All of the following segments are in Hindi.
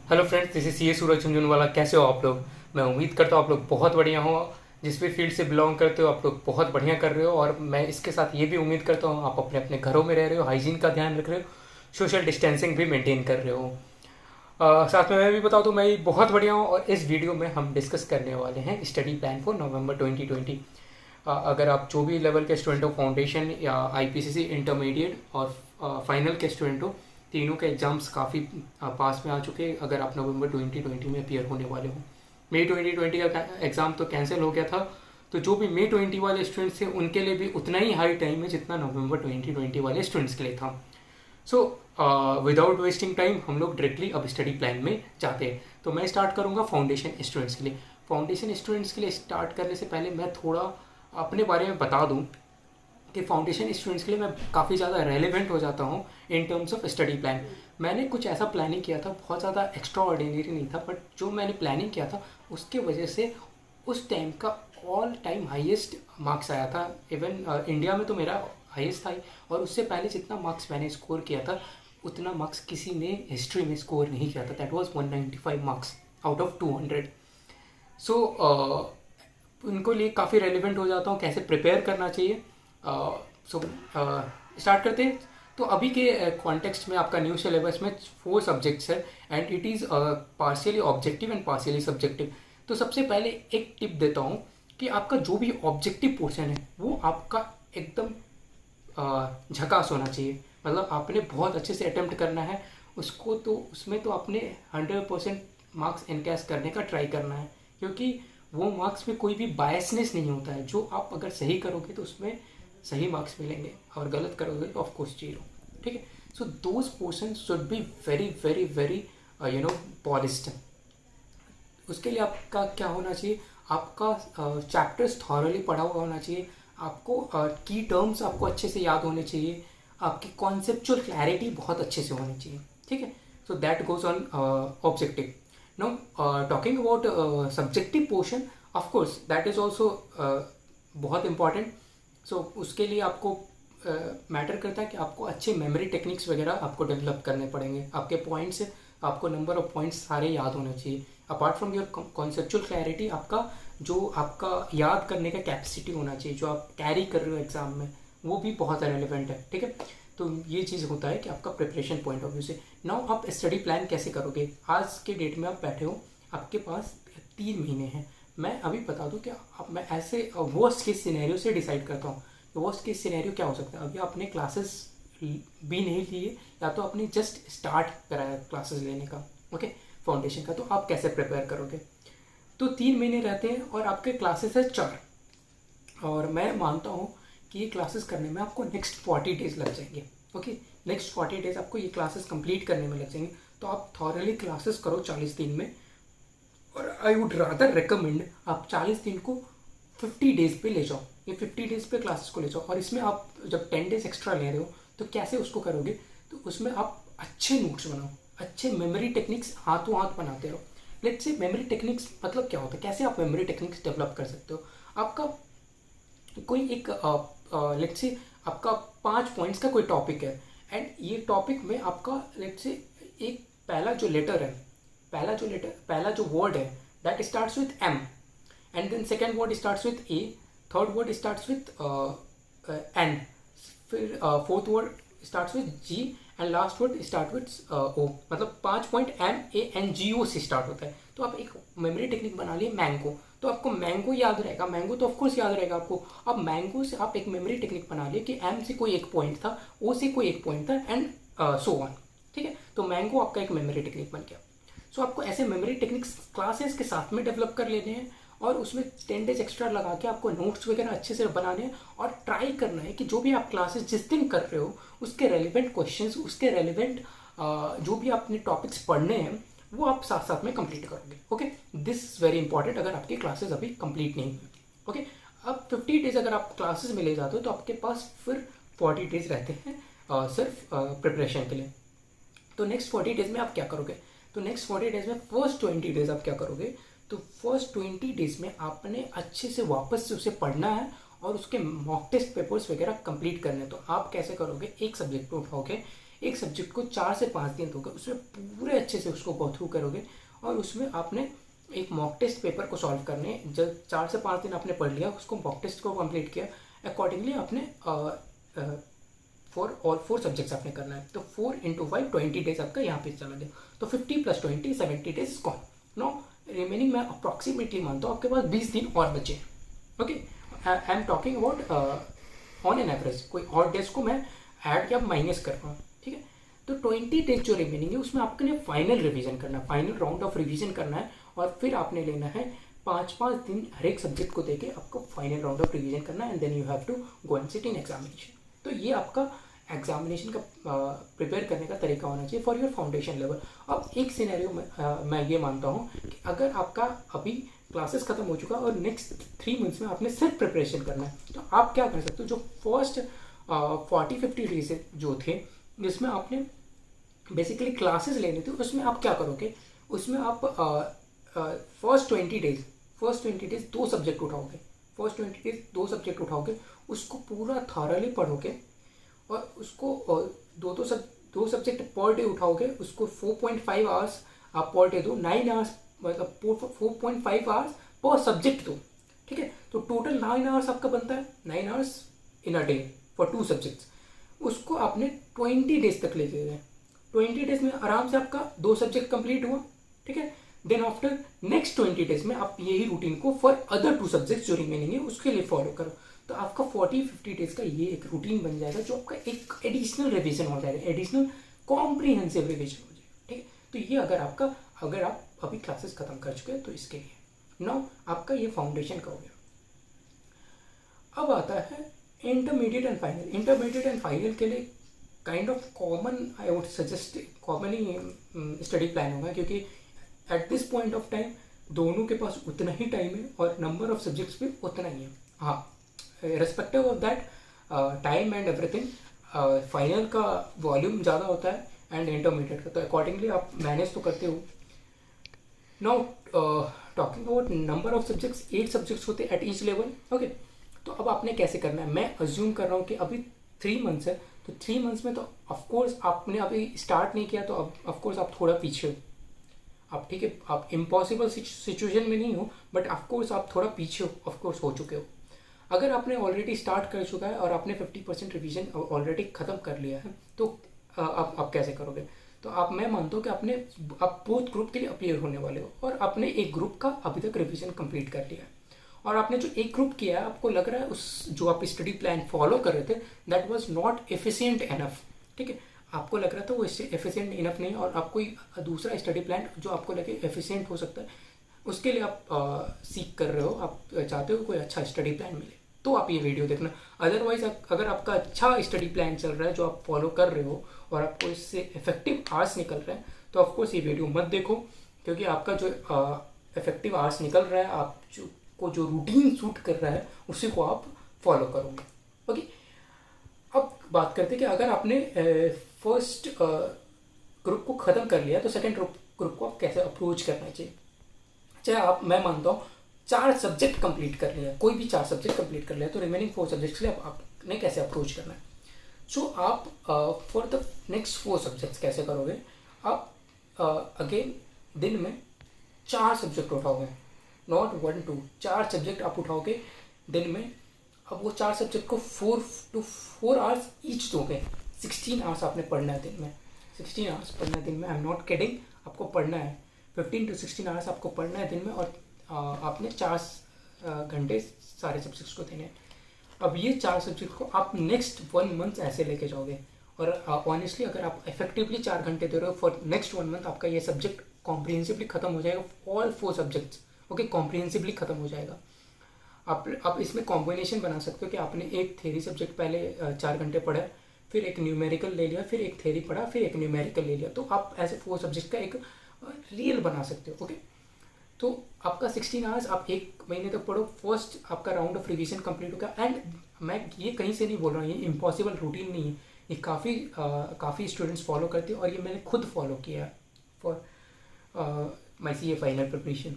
Hello friends, this is C A Suraj Jhunjhunwala. कैसे हो आप लोग? मैं उम्मीद करता हूँ आप लोग बहुत बढ़िया हो। जिस भी फील्ड से बिलोंग करते हो आप लोग बहुत बढ़िया कर रहे हो, और मैं इसके साथ ये भी उम्मीद करता हूँ आप अपने अपने घरों में रह रहे हो, हाइजीन का ध्यान रख रहे हो, सोशल डिस्टेंसिंग भी मेंटेन कर रहे हो। साथ में मैं भी बता दूँ, मैं भी बहुत बढ़िया हूँ। और इस वीडियो में हम डिस्कस करने वाले हैं स्टडी प्लान फॉर नवंबर 2020। अगर आप जो भी लेवल के स्टूडेंट हो, फाउंडेशन या आईपीसीसी इंटरमीडिएट और फाइनल के स्टूडेंट हो, तीनों के एग्जाम्स काफ़ी पास में आ चुके हैं। अगर आप नवंबर 2020 में अपियर होने वाले हो, मई 2020 का एग्ज़ाम तो कैंसिल हो गया था, तो जो भी मई 20 वाले स्टूडेंट्स थे उनके लिए भी उतना ही हाई टाइम है जितना नवंबर 2020 वाले स्टूडेंट्स के लिए था। सो विदाउट वेस्टिंग टाइम हम लोग डायरेक्टली अब स्टडी प्लान में जाते हैं। तो मैं स्टार्ट करूँगा फाउंडेशन स्टूडेंट्स के लिए। फाउंडेशन स्टूडेंट्स के लिए स्टार्ट करने से पहले मैं थोड़ा अपने बारे में बता दूं कि फाउंडेशन स्टूडेंट्स के लिए मैं काफ़ी ज़्यादा रेलिवेंट हो जाता हूँ in terms of study plan. मैंने कुछ ऐसा प्लानिंग किया था, बहुत ज़्यादा एक्स्ट्रा ऑर्डिनरी नहीं था, बट जो मैंने प्लानिंग किया था उसके वजह से उस टाइम का ऑल टाइम हाईएस्ट मार्क्स आया था। इवन इंडिया में तो मेरा हाईएस्ट था ही, और उससे पहले जितना मार्क्स मैंने स्कोर किया था उतना मार्क्स किसी ने हिस्ट्री में स्कोर नहीं किया था। That was 195 marks out of 200। सो उनको लिए काफ़ी रेलिवेंट हो जाता हूँ कैसे प्रिपेयर करना चाहिए। सो स्टार्ट करते हैं। तो अभी के कॉन्टेक्स्ट में आपका न्यू सिलेबस में 4 सब्जेक्ट्स है, and it is partially objective and partially subjective. तो सबसे पहले एक टिप देता हूँ कि आपका जो भी ऑब्जेक्टिव पोर्शन है वो आपका एकदम झकास होना चाहिए। मतलब आपने बहुत अच्छे से अटेम्प्ट करना है उसको, तो उसमें तो आपने 100% मार्क्स एनकैश करने का ट्राई करना है, क्योंकि वो मार्क्स में कोई भी बायसनेस नहीं होता है। जो आप अगर सही करोगे तो उसमें सही मार्क्स मिलेंगे, और गलत करोगे तो ऑफकोर्स जीरो। ठीक है। So those portion should be very very very polished. उसके लिए आपका क्या होना चाहिए, आपका चैप्टर्स थॉरली पढ़ा हुआ होना चाहिए, आपको की टर्म्स आपको अच्छे से याद होने चाहिए, आपकी कॉन्सेप्चुअल क्लैरिटी बहुत अच्छे से होनी चाहिए। ठीक है। So that goes on objective. Now talking about subjective portion, of course that is also बहुत इंपॉर्टेंट। सो उसके लिए आपको मैटर करता है कि आपको अच्छे मेमोरी टेक्निक्स वगैरह आपको डेवलप करने पड़ेंगे। आपके पॉइंट्स, आपको नंबर ऑफ पॉइंट्स सारे याद होने चाहिए। Apart from your conceptual clarity, आपका याद करने का कैपेसिटी होना चाहिए, जो आप कैरी कर रहे हो एग्जाम में, वो भी बहुत रेलिवेंट है। ठीक है। तो ये चीज़ होता है कि आपका प्रिपरेशन पॉइंट ऑफ व्यू से। नाउ आप स्टडी प्लान कैसे करोगे? आज के डेट में आप बैठे हो, आपके पास 3 महीने हैं। मैं अभी बता दूं कि अब मैं ऐसे वर्स्ट केस सिनेरियो से डिसाइड करता हूँ। वर्स्ट केस सिनेरियो क्या हो सकता है? अभी आपने क्लासेस भी नहीं लिए, या तो आपने जस्ट स्टार्ट कराया क्लासेस लेने का, ओके, फाउंडेशन का। तो आप कैसे प्रिपेयर करोगे? तो 3 महीने रहते हैं और आपके क्लासेस है 4, और मैं मानता हूँ कि ये क्लासेस करने में आपको नेक्स्ट 40 डेज लग जाएंगे। ओके, नेक्स्ट 40 डेज आपको ये क्लासेस कंप्लीट करने में लग जाएंगे। तो आप थॉरली क्लासेस करो 40 दिन में, और आई वुड रादर रिकमेंड आप 40 दिन को 50 डेज पे ले जाओ। ये 50 डेज पे क्लासेस को ले जाओ, और इसमें आप जब 10 डेज एक्स्ट्रा ले रहे हो तो कैसे उसको करोगे? तो उसमें आप अच्छे नोट्स बनाओ, अच्छे मेमोरी टेक्निक्स हाथों हाथ बनाते रहो। लेट्स से मेमोरी टेक्निक्स मतलब क्या होता है, कैसे आप मेमोरी टेक्निक्स डेवलप कर सकते हो? आपका कोई एक लेट्स से आपका 5 पॉइंट्स का कोई टॉपिक है, एंड ये टॉपिक में आपका लेट्स से एक पहला जो वर्ड है that starts with M, and then second word starts with A, third word starts with N, फिर fourth word starts with G, and last word start with O. मतलब 5 पॉइंट MANGO से स्टार्ट होता है। तो आप एक मेमोरी टेक्निक बना लिए मैंगो, तो आपको मैंगो याद रहेगा, मैंगो तो ऑफकोर्स याद रहेगा आपको। अब मैंगो से आप एक मेमोरी टेक्निक बना लिए कि एम से कोई एक पॉइंट था, ओ से कोई एक पॉइंट था, एंड सो ऑन। ठीक है। तो मैंगो आपका एक मेमोरी टेक्निक बन गया। सो आपको ऐसे मेमोरी टेक्निक्स क्लासेस के साथ में डेवलप कर लेने हैं, और उसमें 10 डेज एक्स्ट्रा लगा के आपको नोट्स वगैरह अच्छे से बनाने हैं, और ट्राई करना है कि जो भी आप क्लासेस जिस दिन कर रहे हो उसके रेलिवेंट क्वेश्चंस, उसके रेलिवेंट जो भी आपने टॉपिक्स पढ़ने हैं वो आप साथ साथ में कंप्लीट करोगे। Okay, this is very important अगर आपकी क्लासेस अभी कंप्लीट नहीं हुई। ओके, अब 50 डेज अगर आप क्लासेस में ले जाते हो तो आपके पास फिर 40 डेज रहते हैं सिर्फ प्रिपरेशन के लिए। तो नेक्स्ट 40 डेज में आप क्या करोगे? तो नेक्स्ट 40 डेज में फर्स्ट 20 डेज आप क्या करोगे? तो फर्स्ट 20 डेज में आपने अच्छे से वापस से उसे पढ़ना है, और उसके मॉक टेस्ट पेपर्स वगैरह कंप्लीट करने। तो आप कैसे करोगे? एक सब्जेक्ट को उठाओगे, एक सब्जेक्ट को 4 से 5 दिन दोगे, उसमें पूरे अच्छे से उसको गो थ्रू करोगे और उसमें आपने एक मॉक टेस्ट पेपर को सॉल्व करने, जब 4 से 5 दिन आपने पढ़ लिया, उसको मॉक टेस्ट को कंप्लीट किया, अकॉर्डिंगली आपने 4 सब्जेक्ट्स आपने करना है। तो 4 × 5 20 डेज आपका यहाँ पे चला गया, तो 50 + 20 70 डेज गॉन। नो रिमेनिंग मैं अप्रॉक्सीमेटली मानता हूँ आपके पास 20 दिन और बचे। Okay, I am talking about on an average, कोई और डेज को मैं ऐड या माइनस कर रहा हूँ, ठीक है। तो 20 डेज जो रिमेनिंग है उसमें आपने फाइनल रिवीजन करना है, फाइनल राउंड ऑफ रिवीजन करना है, और फिर आपने लेना है 5-5 दिन हर एक सब्जेक्ट को देके आपको फाइनल राउंड ऑफ रिवीजन करना है, and then you have to go and sit in examination. तो ये आपका एग्जामिनेशन का प्रिपेयर करने का तरीका होना चाहिए फॉर योर फाउंडेशन लेवल। अब एक सिनेरियो में मैं ये मानता हूँ कि अगर आपका अभी क्लासेस खत्म हो चुका है और नेक्स्ट 3 मंथ्स में आपने सिर्फ प्रिपरेशन करना है, तो आप क्या कर सकते हो, जो फर्स्ट 40-50 डेज जो थे जिसमें आपने बेसिकली क्लासेस लेने थे, उसमें आप क्या करोगे, उसमें आप फर्स्ट 20 डेज 2 सब्जेक्ट उठाओगे, फर्स्ट 20 डेज 2 सब्जेक्ट उठाओगे, उसको पूरा थॉरली पढ़ोगे और उसको दो सब्जेक्ट पर डे उठाओगे, उसको 4.5 आवर्स आप पर डे दो, 9 आवर्स मतलब 4.5 आवर्स पर सब्जेक्ट दो, ठीक है। तो टोटल 9 आवर्स आपका बनता है, 9 hours in a day for 2 subjects. उसको आपने 20 डेज तक ले गए, 20 डेज में आराम से आपका 2 सब्जेक्ट कंप्लीट हुआ, ठीक है। देन आफ्टर नेक्स्ट 20 डेज में आप यही रूटीन को फॉर अदर 2 सब्जेक्ट्स जो रिमेनिंग है उसके लिए फॉलो करो। तो आपका 40-50 डेज का ये एक रूटीन बन जाएगा, जो आपका एक एडिशनल रिवीजन हो जाएगा, एडिशनल कॉम्प्रीहेंसिव रिवीजन हो जाएगा, ठीक है। तो ये अगर आप अभी क्लासेस खत्म कर चुके हैं तो इसके लिए नाउ आपका ये फाउंडेशन का हो गया। अब आता है intermediate and final. Intermediate and final के लिए kind of common I would suggest common he study plan होगा, क्योंकि at this point of time दोनों के पास उतना ही टाइम है और नंबर ऑफ सब्जेक्ट्स भी उतना ही है। हाँ, respective of that time and everything, final का वॉल्यूम ज़्यादा होता है एंड इंटरमीडिएट का, तो अकॉर्डिंगली आप मैनेज तो करते हो। Now talking about number of subjects, 8 subjects होते हैं एट ईच लेवल, ओके। तो अब आपने कैसे करना है, मैं अज्यूम कर रहा हूँ कि अभी 3 मंथ्स है, तो 3 मंथ्स में तो ऑफकोर्स आपने अभी स्टार्ट नहीं किया, तो अब ऑफकोर्स आप थोड़ा पीछे हो, आप ठीक है, आप इम्पॉसिबल सिचुएशन में नहीं हो, बट ऑफकोर्स आप थोड़ा पीछे ऑफकोर्स हो चुके हो। अगर आपने ऑलरेडी स्टार्ट कर चुका है और आपने 50% रिवीजन ऑलरेडी ख़त्म कर लिया है, तो आप कैसे करोगे। तो मैं मानता हूँ कि आप बोथ ग्रुप के लिए अपीयर होने वाले हो और आपने एक ग्रुप का अभी तक रिवीजन कंप्लीट कर लिया है, और आपने जो एक ग्रुप किया है आपको लग रहा है उस जो आप स्टडी प्लान फॉलो कर रहे थे that was not efficient enough, ठीक है। आपको लग रहा था वो इससे एफिशिएंट इनफ नहीं, और आप कोई दूसरा स्टडी प्लान जो आपको लगे एफिशिएंट हो सकता है उसके लिए आप सीख कर रहे हो, आप चाहते हो कोई अच्छा स्टडी प्लान मिले, तो आप ये वीडियो देखना। अदरवाइज अगर आपका अच्छा स्टडी प्लान चल रहा है जो आप फॉलो कर रहे हो और आपको इससे इफेक्टिव आवर्स निकल रहे हैं, तो ऑफकोर्स ये वीडियो मत देखो, क्योंकि आपका जो इफेक्टिव आवर्स निकल रहा है, आप जो रूटीन सूट कर रहा है उसी को आप फॉलो करोगे, ओके। अब बात करते हैं कि अगर आपने फर्स्ट ग्रुप को ख़त्म कर लिया तो सेकंड ग्रुप को आप कैसे अप्रोच करना चाहिए। चाहे मैं मानता हूँ 4 सब्जेक्ट कंप्लीट कर लिया, कोई भी 4 सब्जेक्ट कंप्लीट कर लिया, तो रिमेनिंग 4 सब्जेक्ट्स के लिए आपने कैसे अप्रोच करना है। सो आप फॉर द नेक्स्ट 4 सब्जेक्ट्स कैसे करोगे, आप अगेन दिन में 4 सब्जेक्ट उठाओगे, नॉट 1 2, 4 सब्जेक्ट आप उठाओगे दिन में। अब वो 4 सब्जेक्ट को 4 आवर्स ईच दोगे, 16 आवर्स आपने पढ़ना है दिन में, 16 आवर्स पढ़ना है दिन में, आई एम नॉट किडिंग, आपको पढ़ना है 15 to 16 आवर्स आपको पढ़ना है दिन में, और आपने 4 घंटे सारे सब्जेक्ट्स को देने हैं। अब ये 4 सब्जेक्ट को आप नेक्स्ट 1 मंथ ऐसे लेके जाओगे, और ऑनेस्टली अगर आप इफेक्टिवली 4 घंटे दे रहे हो फॉर नेक्स्ट 1 मंथ, आपका ये सब्जेक्ट कॉम्प्रिहेंसिवली खत्म हो जाएगा, ऑल 4 सब्जेक्ट्स, ओके, कॉम्प्रिहेंसिवली खत्म हो जाएगा। आप इसमें कॉम्बिनेशन बना सकते हो कि आपने एक थ्योरी सब्जेक्ट पहले 4 घंटे पढ़ा, फिर एक न्यूमेरिकल ले लिया, फिर एक थ्योरी पढ़ा, फिर एक न्यूमेरिकल ले लिया, तो आप ऐसे 4 सब्जेक्ट का एक रियल बना सकते हो, ओके। तो आपका 16 आवर्स आप 1 महीने तक पढ़ो, फर्स्ट आपका राउंड ऑफ रिवीजन कंप्लीट होगा। एंड मैं ये कहीं से नहीं बोल रहा हूँ, ये इम्पॉसिबल रूटीन नहीं है, ये काफ़ी स्टूडेंट्स फॉलो करते हैं, और ये मैंने खुद फॉलो किया है for my CA final preparation.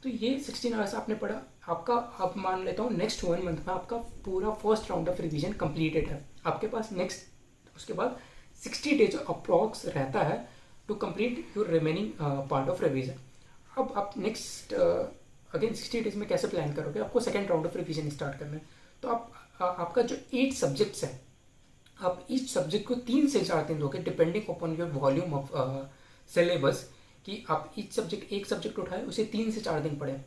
तो ये 16 आवर्स आपने पढ़ा, आपका अब मान लेता हूँ नेक्स्ट 1 मंथ में आपका पूरा first round of revision completed है, आपके पास नेक्स्ट उसके बाद 60 डेज अप्रॉक्स रहता है to complete your remaining part of revision. अब आप नेक्स्ट अगेन 60 डेज में कैसे प्लान करोगे? आपको second round of revision start करना है। तो आपका जो 8 सब्जेक्ट्स है, आप ईच सब्जेक्ट को 3 से 4 दिन दोगे depending upon your volume of syllabus, कि आप ईच सब्जेक्ट एक सब्जेक्ट उठाए उसे 3 से 4 दिन पढ़े।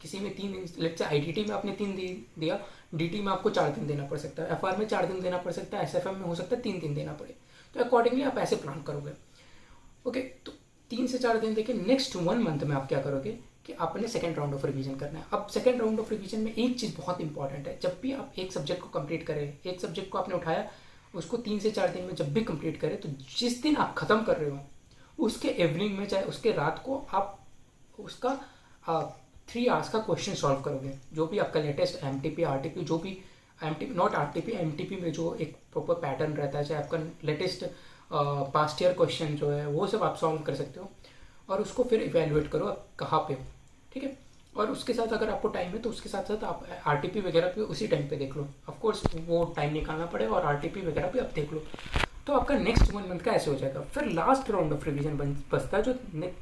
किसी में 3 दिन, लेट्स से आईटीटी में आपने 3 दिन दिया, डीटी में आपको 4 दिन देना पड़ सकता है, एफआर में 4 दिन देना पड़ सकता है, एसएफएम में हो सकता है 3 दिन देना पड़े। तो अकॉर्डिंगली आप ऐसे प्लान करोगे। ओके, तो 3 से 4 दिन देके नेक्स्ट 1 मंथ में आप क्या करोगे कि आपने सेकंड राउंड ऑफ रिवीजन करना है। अब सेकंड राउंड ऑफ रिवीजन में एक चीज़ बहुत इंपॉर्टेंट है, जब भी आप एक सब्जेक्ट को कंप्लीट करें, एक सब्जेक्ट को आपने उठाया, उसको 3 से 4 दिन में जब भी कंप्लीट करें, तो जिस दिन आप ख़त्म कर रहे हो उसके इवनिंग में, चाहे उसके रात को, आप उसका 3 आवर्स का क्वेश्चन सॉल्व करोगे। जो भी आपका लेटेस्ट एमटीपी, आरटीपी, जो भी एमटीपी, नॉट आरटीपी, एमटीपी में जो एक प्रॉपर पैटर्न रहता है, चाहे आपका लेटेस्ट पास्ट ईयर क्वेश्चन जो है वो सब आप सॉल्व कर सकते हो, और उसको फिर इवेलुएट करो आप कहाँ पे हो। ठीक है, और उसके साथ अगर आपको टाइम है तो उसके साथ साथ आप आरटीपी वगैरह भी उसी टाइम पे देख लो। ऑफकोर्स वो टाइम निकालना पड़ेगा, और आरटीपी वगैरह भी आप देख लो। तो आपका नेक्स्ट 1 मंथ का ऐसे हो जाएगा। फिर लास्ट राउंड ऑफ रिवीजन बचता है जो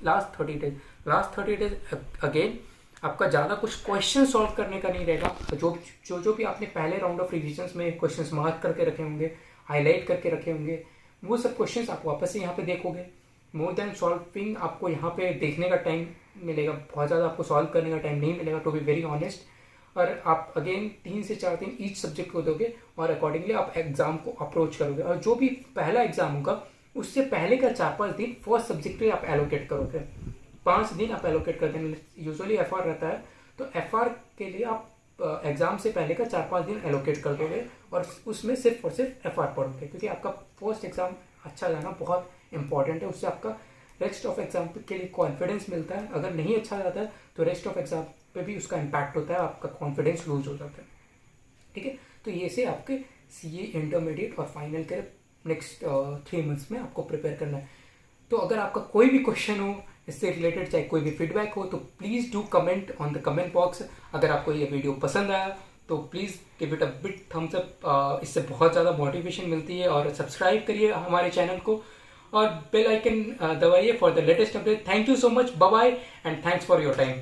last 30 days. Last 30 days again आपका ज़्यादा कुछ क्वेश्चन सॉल्व करने का नहीं रहेगा। जो भी आपने पहले राउंड ऑफ रिविजन में क्वेश्चन मार्क करके रखे होंगे, हाईलाइट करके रखे होंगे, वो सब क्वेश्चन आप वापस से यहाँ पे देखोगे। मोर देन सॉल्विंग आपको यहाँ पे देखने का टाइम मिलेगा, बहुत ज़्यादा आपको सॉल्व करने का टाइम नहीं मिलेगा, टू बी वेरी ऑनेस्ट। और आप अगेन 3 से 4 दिन ईच सब्जेक्ट को दोगे, और अकॉर्डिंगली आप एग्जाम को अप्रोच करोगे। और जो भी पहला एग्जाम होगा उससे पहले का 4-5 दिन फर्स्ट सब्जेक्ट पे आप एलोकेट करोगे। 5 दिन आप एलोकेट करते हैं, यूजुअली एफआर रहता है, तो एफआर के लिए आप एग्जाम से पहले का 4-5 दिन एलोकेट कर दोगे, और उसमें सिर्फ और सिर्फ एफआर पढ़ोगे, क्योंकि आपका फर्स्ट एग्जाम अच्छा जाना बहुत इंपॉर्टेंट है। उससे आपका रेस्ट ऑफ एग्जाम के लिए कॉन्फिडेंस मिलता है। अगर नहीं अच्छा जाता है तो रेस्ट ऑफ एग्जाम पे भी उसका इम्पैक्ट होता है, आपका कॉन्फिडेंस लूज हो जाता है। ठीक है, तो ये से आपके सीए इंटरमीडिएट और फाइनल के नेक्स्ट 3 मंथ्स में आपको प्रिपेयर करना है। तो अगर आपका कोई भी क्वेश्चन हो इससे रिलेटेड, चाहे कोई भी फीडबैक हो, तो please do comment on the comment box. अगर आपको ये वीडियो पसंद आया तो please give it a big thumbs up, इससे बहुत ज़्यादा मोटिवेशन मिलती है। और सब्सक्राइब करिए हमारे चैनल को, और बेल आइकन दबाइए for the latest update. Thank you so much, bye bye, and thanks for your time.